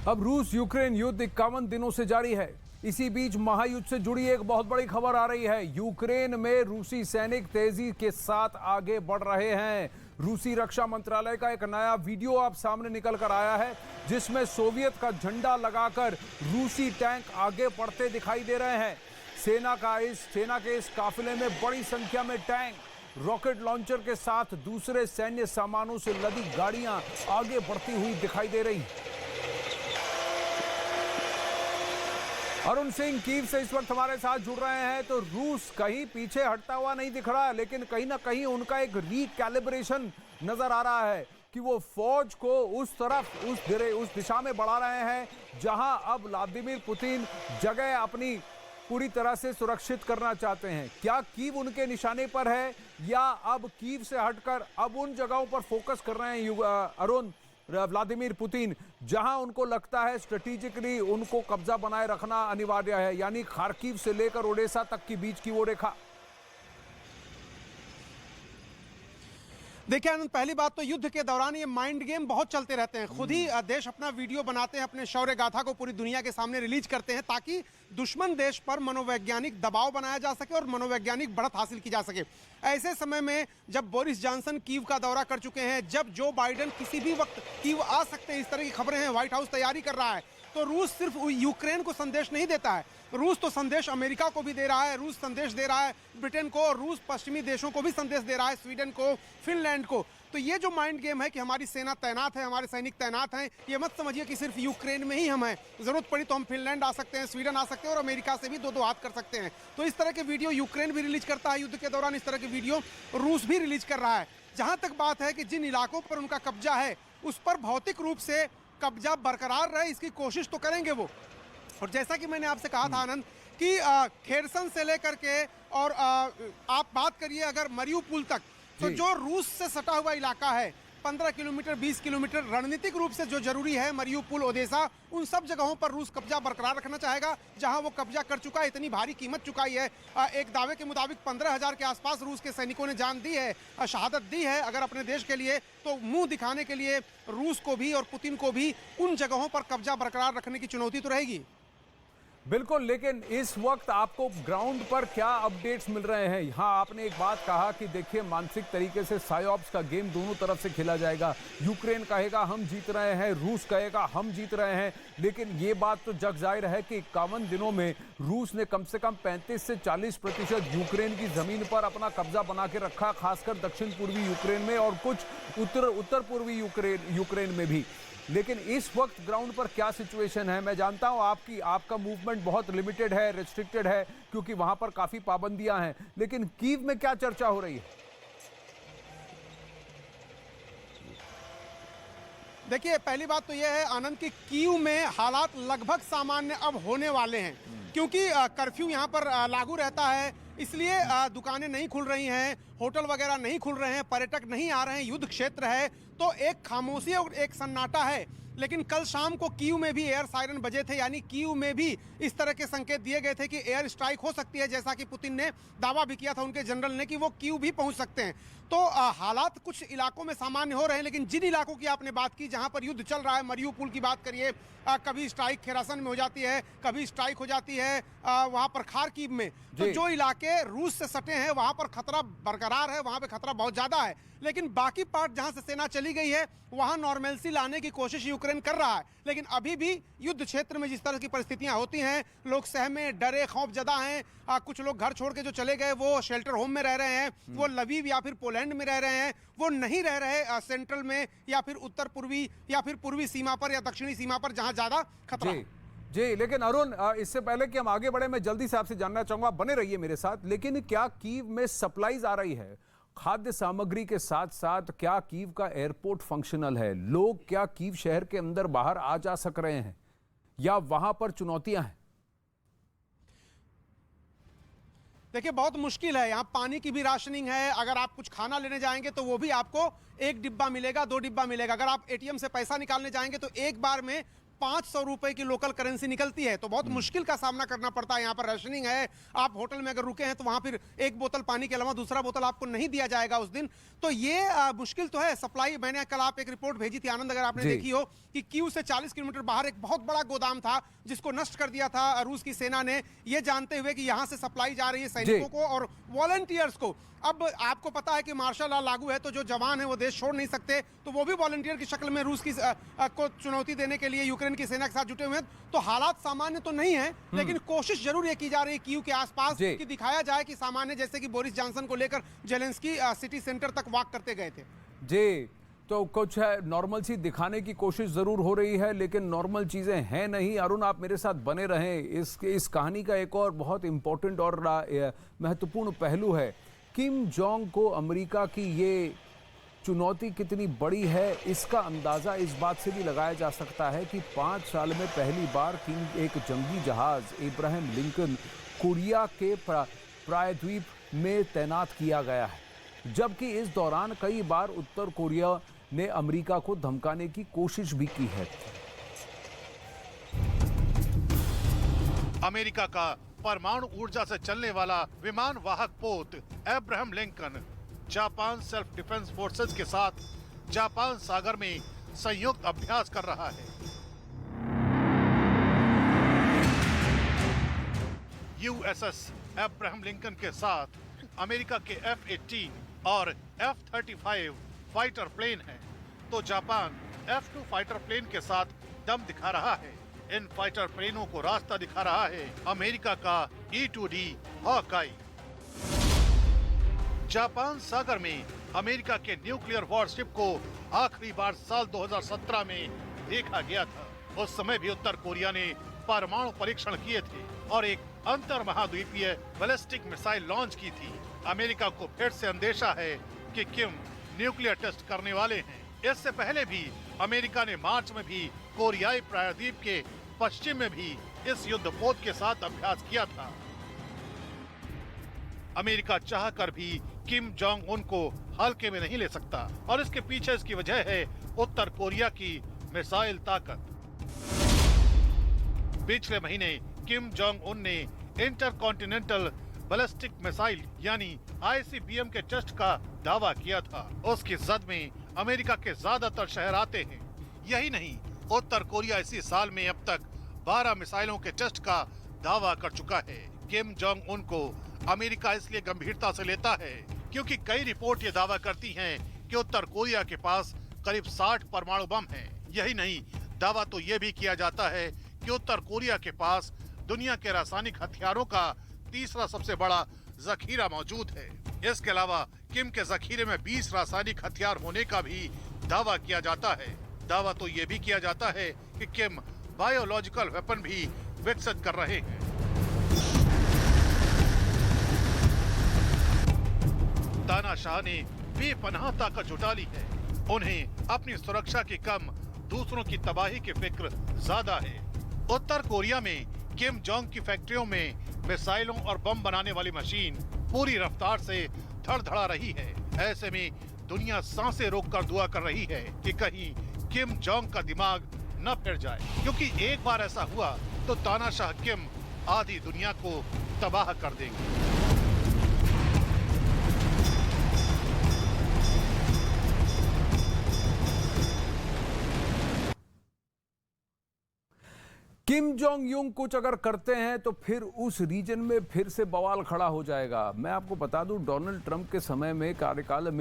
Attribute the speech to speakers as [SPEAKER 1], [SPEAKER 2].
[SPEAKER 1] अब रूस यूक्रेन युद्ध 51 दिनों से जारी है। इसी बीच महायुद्ध से जुड़ी एक बहुत बड़ी खबर आ रही है। यूक्रेन में रूसी सैनिक तेजी के साथ आगे बढ़ रहे हैं। रूसी रक्षा मंत्रालय का एक नया वीडियो आप सामने निकल कर आया है, जिसमें सोवियत का झंडा लगाकर रूसी टैंक आगे बढ़ते दिखाई दे रहे हैं। सेना के इस काफिले में बड़ी संख्या में टैंक, रॉकेट लॉन्चर के साथ दूसरे सैन्य सामानों से लदी गाड़ियां आगे बढ़ती हुई दिखाई दे रही। अरुण सिंह कीव से इस वक्त हमारे साथ जुड़ रहे हैं। तो रूस कहीं पीछे हटता हुआ नहीं दिख रहा है, लेकिन कहीं ना कहीं उनका एक रीकैलिब्रेशन नजर आ रहा है कि वो फौज को उस तरफ उस दिशा में बढ़ा रहे हैं जहां अब व्लादिमीर पुतिन जगह अपनी पूरी तरह से सुरक्षित करना चाहते हैं। क्या कीव उनके निशाने पर है या अब कीव से हटकर अब उन जगहों पर फोकस कर रहे हैं अरुण व्लादिमीर पुतिन, जहां उनको लगता है स्ट्रेटेजिकली उनको कब्जा बनाए रखना अनिवार्य है, यानी खार्किव से लेकर ओडेसा तक की बीच की वो रेखा?
[SPEAKER 2] देखिए आनंद, पहली बात तो युद्ध के दौरान ये माइंड गेम बहुत चलते रहते हैं। खुद ही देश अपना वीडियो बनाते हैं, अपने शौर्य गाथा को पूरी दुनिया के सामने रिलीज करते हैं ताकि दुश्मन देश पर मनोवैज्ञानिक दबाव बनाया जा सके और मनोवैज्ञानिक बढ़त हासिल की जा सके। ऐसे समय में जब बोरिस जॉनसन कीव का दौरा कर चुके हैं, जब जो बाइडेन किसी भी वक्त कीव आ सकते हैं, इस तरह की खबरें हैं, व्हाइट हाउस तैयारी कर रहा है, तो रूस सिर्फ यूक्रेन को संदेश नहीं देता है, रूस तो संदेश अमेरिका को भी दे रहा है, रूस संदेश दे रहा है ब्रिटेन को, और रूस पश्चिमी देशों को भी संदेश दे रहा है, स्वीडन को, फिनलैंड को। तो ये जो माइंड गेम है कि हमारी सेना तैनात है, हमारे सैनिक तैनात हैं, ये मत समझिए कि सिर्फ यूक्रेन में ही हम हैं। जरूरत पड़ी तो हम फिनलैंड आ सकते हैं, स्वीडन आ सकते हैं और अमेरिका से भी दो हाथ कर सकते हैं। तो इस तरह के वीडियो यूक्रेन भी रिलीज करता है युद्ध के दौरान, इस तरह के वीडियो रूस भी रिलीज कर रहा है। जहां तक बात है कि जिन इलाकों पर उनका कब्जा है उस पर भौतिक रूप से कब्जा बरकरार रहे, इसकी कोशिश तो करेंगे वो। और जैसा कि मैंने आपसे कहा था आनंद कि खेरसन से लेकर के और आप बात करिए अगर मरियुपोल तक, तो जो रूस से सटा हुआ इलाका है 15 किलोमीटर 20 किलोमीटर, रणनीतिक रूप से जो जरूरी है मरियुपोल, ओदेसा, उन सब जगहों पर रूस कब्जा बरकरार रखना चाहेगा जहां वो कब्जा कर चुका है। इतनी भारी कीमत चुकाई है, एक दावे के मुताबिक 15,000 के आसपास रूस के सैनिकों ने जान दी है, शहादत दी है अगर अपने देश के लिए। तो मुंह दिखाने के लिए रूस को भी और पुतिन को भी उन जगहों पर कब्जा बरकरार रखने की चुनौती तो रहेगी।
[SPEAKER 1] बिल्कुल, लेकिन इस वक्त आपको ग्राउंड पर क्या अपडेट्स मिल रहे हैं? हाँ, आपने एक बात कहा कि देखिए मानसिक तरीके से साइऑप्स का गेम दोनों तरफ से खेला जाएगा। यूक्रेन कहेगा हम जीत रहे हैं, रूस कहेगा हम जीत रहे हैं, लेकिन ये बात तो जग जाहिर है कि 51 दिनों में रूस ने कम से कम 35 से 40% यूक्रेन की जमीन पर अपना कब्जा बना के रखा, खासकर दक्षिण पूर्वी यूक्रेन में और कुछ उत्तर पूर्वी यूक्रेन में भी। लेकिन इस वक्त ग्राउंड पर क्या सिचुएशन है? मैं जानता हूं आपका मूवमेंट बहुत लिमिटेड है, रेस्ट्रिक्टेड है, क्योंकि वहां पर काफी पाबंदियां हैं, लेकिन कीव में क्या चर्चा हो रही है?
[SPEAKER 2] देखिए पहली बात तो यह है आनंद कि कीव में हालात लगभग सामान्य अब होने वाले हैं, क्योंकि कर्फ्यू यहां पर लागू रहता है, इसलिए दुकानें नहीं खुल रही हैं, होटल वगैरह नहीं खुल रहे हैं, पर्यटक नहीं आ रहे हैं, युद्ध क्षेत्र है, तो एक खामोशी और एक सन्नाटा है। लेकिन कल शाम को कीव में भी एयर सायरन बजे थे, यानी कीव में भी इस तरह के संकेत दिए गए थे कि एयर स्ट्राइक हो सकती है, जैसा कि पुतिन ने दावा भी किया था उनके जनरल ने कि वो कीव भी पहुंच सकते हैं। तो हालात कुछ इलाकों में सामान्य हो रहे हैं, लेकिन जिन इलाकों की आपने बात की जहां पर युद्ध चल रहा है, मरियुपोल की बात करिए, कभी स्ट्राइक खेरासन में हो जाती है, कभी स्ट्राइक हो जाती है वहां पर खार्किव में, तो जो इलाके रूस से सटे हैं वहां पर खतरा बरकरार है, वहां पर खतरा बहुत ज्यादा है। लेकिन बाकी पार्ट जहां से सेना चली गई है वहां नॉर्मलसी लाने की कोशिश यूक्रेन कर रहा है, लेकिन अभी भी युद्ध क्षेत्र में जिस तरह की परिस्थितियां होती हैं, लोग सहमे डरे खौफजदा हैं, कुछ लोग घर छोड़ के जो चले गए वो शेल्टर होम में रह रहे हैं, वो लवीव या फिर पोलैंड में रह रहे हैं, वो नहीं रह रहे सेंट्रल में या फिर उत्तर पूर्वी या फिर पूर्वी सीमा पर या दक्षिणी सीमा पर जहां ज्यादा खतरा।
[SPEAKER 1] जी, लेकिन अरुण, इससे पहले कि हम आगे बढ़े, मैं जल्दी से आपसे जानना चाहूंगा, बने रहिए मेरे साथ, लेकिन क्या कीव में सप्लाईज आ रही है खाद्य सामग्री के साथ साथ? क्या कीव का एयरपोर्ट फंक्शनल है? लोग क्या कीव शहर के अंदर बाहर आ जा सक रहे हैं या वहां पर चुनौतियां हैं?
[SPEAKER 2] देखिए बहुत मुश्किल है, यहाँ पानी की भी राशनिंग है, अगर आप कुछ खाना लेने जाएंगे तो वो भी आपको 1 डिब्बा मिलेगा, 2 डिब्बा मिलेगा, अगर आप एटीएम से पैसा निकालने जाएंगे तो एक बार में 500 रुपए की लोकल करेंसी निकलती है, तो बहुत मुश्किल का सामना करना पड़ता है। यहाँ पर राशनिंग है, आप होटल में अगर रुके हैं तो वहां फिर एक बोतल पानी के अलावा दूसरा बोतल आपको नहीं दिया जाएगा उस दिन। तो ये मुश्किल तो है। सप्लाई, मैंने कल आप एक रिपोर्ट भेजी थी आनंद, अगर आपने देखी हो, कि कीव से 40 किलोमीटर बाहर एक बहुत बड़ा गोदाम था जिसको नष्ट कर दिया था रूस की सेना ने, ये जानते हुए कि यहां से सप्लाई जा रही है सैनिकों को और वॉलंटियर्स को। अब आपको पता है कि मार्शल लॉ लागू है, तो जो जवान है वो देश छोड़ नहीं सकते, तो वो भी वॉलंटियर की शक्ल में रूस की को चुनौती देने के लिए यूक्रेन की सेना के साथ जुटे हुए हैं। तो हालात सामान्य तो नहीं है, लेकिन कोशिश जरूर ये की जा रही है कीव के आसपास कि दिखाया जाए कि सामान्य, जैसे कि बोरिस जॉनसन को लेकर जेलेंस्की सिटी सेंटर तक वॉक करते गए थे।
[SPEAKER 1] जी, तो कुछ है नॉर्मल सी दिखाने की कोशिश जरूर हो रही है, लेकिन नॉर्मल चीजें हैं नहीं। अरुण, आप मेरे साथ बने रहें। इस कहानी का एक और बहुत इंपॉर्टेंट और महत्वपूर्ण पहलू है, किम जोंग को अमेरिका की ये चुनौती कितनी बड़ी है, इसका अंदाजा इस बात से भी लगाया जा सकता है कि 5 साल में पहली बार किम एक जंगी जहाज इब्राहिम लिंकन कोरिया के प्रायद्वीप में तैनात किया गया है, जबकि इस दौरान कई बार उत्तर कोरिया ने अमेरिका को धमकाने की कोशिश भी की है।
[SPEAKER 3] अमेरिका का परमाणु ऊर्जा से चलने वाला विमान वाहक पोत Abraham Lincoln Japan self defence forces के साथ जापान सागर में संयुक्त अभ्यास कर रहा है। यूएसएस अब्राहम लिंकन के साथ अमेरिका के F-18 और F-35 फाइटर प्लेन है, तो जापान F-2 फाइटर प्लेन के साथ दम दिखा रहा है। इन फाइटर प्लेनों को रास्ता दिखा रहा है अमेरिका का E-2D हॉकाई। जापान सागर में अमेरिका के न्यूक्लियर वॉरशिप को आखिरी बार साल 2017 में देखा गया था। उस समय भी उत्तर कोरिया ने परमाणु परीक्षण किए थे और एक अंतर महाद्वीपीय बैलिस्टिक मिसाइल लॉन्च की थी। अमेरिका को फिर से अंदेशा है कि किम न्यूक्लियर टेस्ट करने वाले हैं। इससे पहले भी अमेरिका ने मार्च में भी कोरियाई प्रायद्वीप के पश्चिम में भी इस युद्धपोत के साथ अभ्यास किया था। अमेरिका चाहकर भी किम जोंग उन को हल्के में नहीं ले सकता और इसके पीछे इसकी वजह है उत्तर कोरिया की मिसाइल ताकत। पिछले महीने किम जोंग उन ने इंटरकॉन्टिनेंटल बैलिस्टिक मिसाइल यानी ICBM के टेस्ट का दावा किया था। उसकी जद में अमेरिका के ज्यादातर शहर आते हैं। यही नहीं, उत्तर कोरिया इसी साल में अब तक 12 मिसाइलों के टेस्ट का दावा कर चुका है। किम जोंग उन को अमेरिका इसलिए गंभीरता से लेता है क्योंकि कई रिपोर्ट ये दावा करती हैं कि उत्तर कोरिया के पास करीब 60 परमाणु बम हैं। यही नहीं, दावा तो ये भी किया जाता है कि उत्तर कोरिया के पास दुनिया के रासायनिक हथियारों का तीसरा सबसे बड़ा जखीरा मौजूद है। इसके अलावा किम के जखीरे में 20 रासायनिक हथियार होने का भी दावा किया जाता है। दावा तो ये भी किया जाता है कि किम बायोलॉजिकल वेपन भी विकसित कर रहे हैं। तानाशाह ने बेपनाह ताकत जुटा ली है। उन्हें अपनी सुरक्षा की कम, दूसरों की तबाही की फिक्र ज्यादा है। उत्तर कोरिया में किम जोंग की फैक्ट्रियों में मिसाइलों और बम बनाने वाली मशीन पूरी रफ्तार से धड़धड़ा रही है। ऐसे में दुनिया सांसें रोककर दुआ कर रही है कि कहीं किम जोंग का दिमाग न फिर जाए, क्योंकि एक बार ऐसा हुआ तो तानाशाह किम आधी दुनिया को तबाह कर देंगे।
[SPEAKER 1] किम जोंग यूंग कुछ अगर करते हैं तो फिर उस रीजन में फिर से बवाल खड़ा हो जाएगा। मैं आपको बता दूं, डोनाल्ड ट्रंप के समय में कार्यकाल में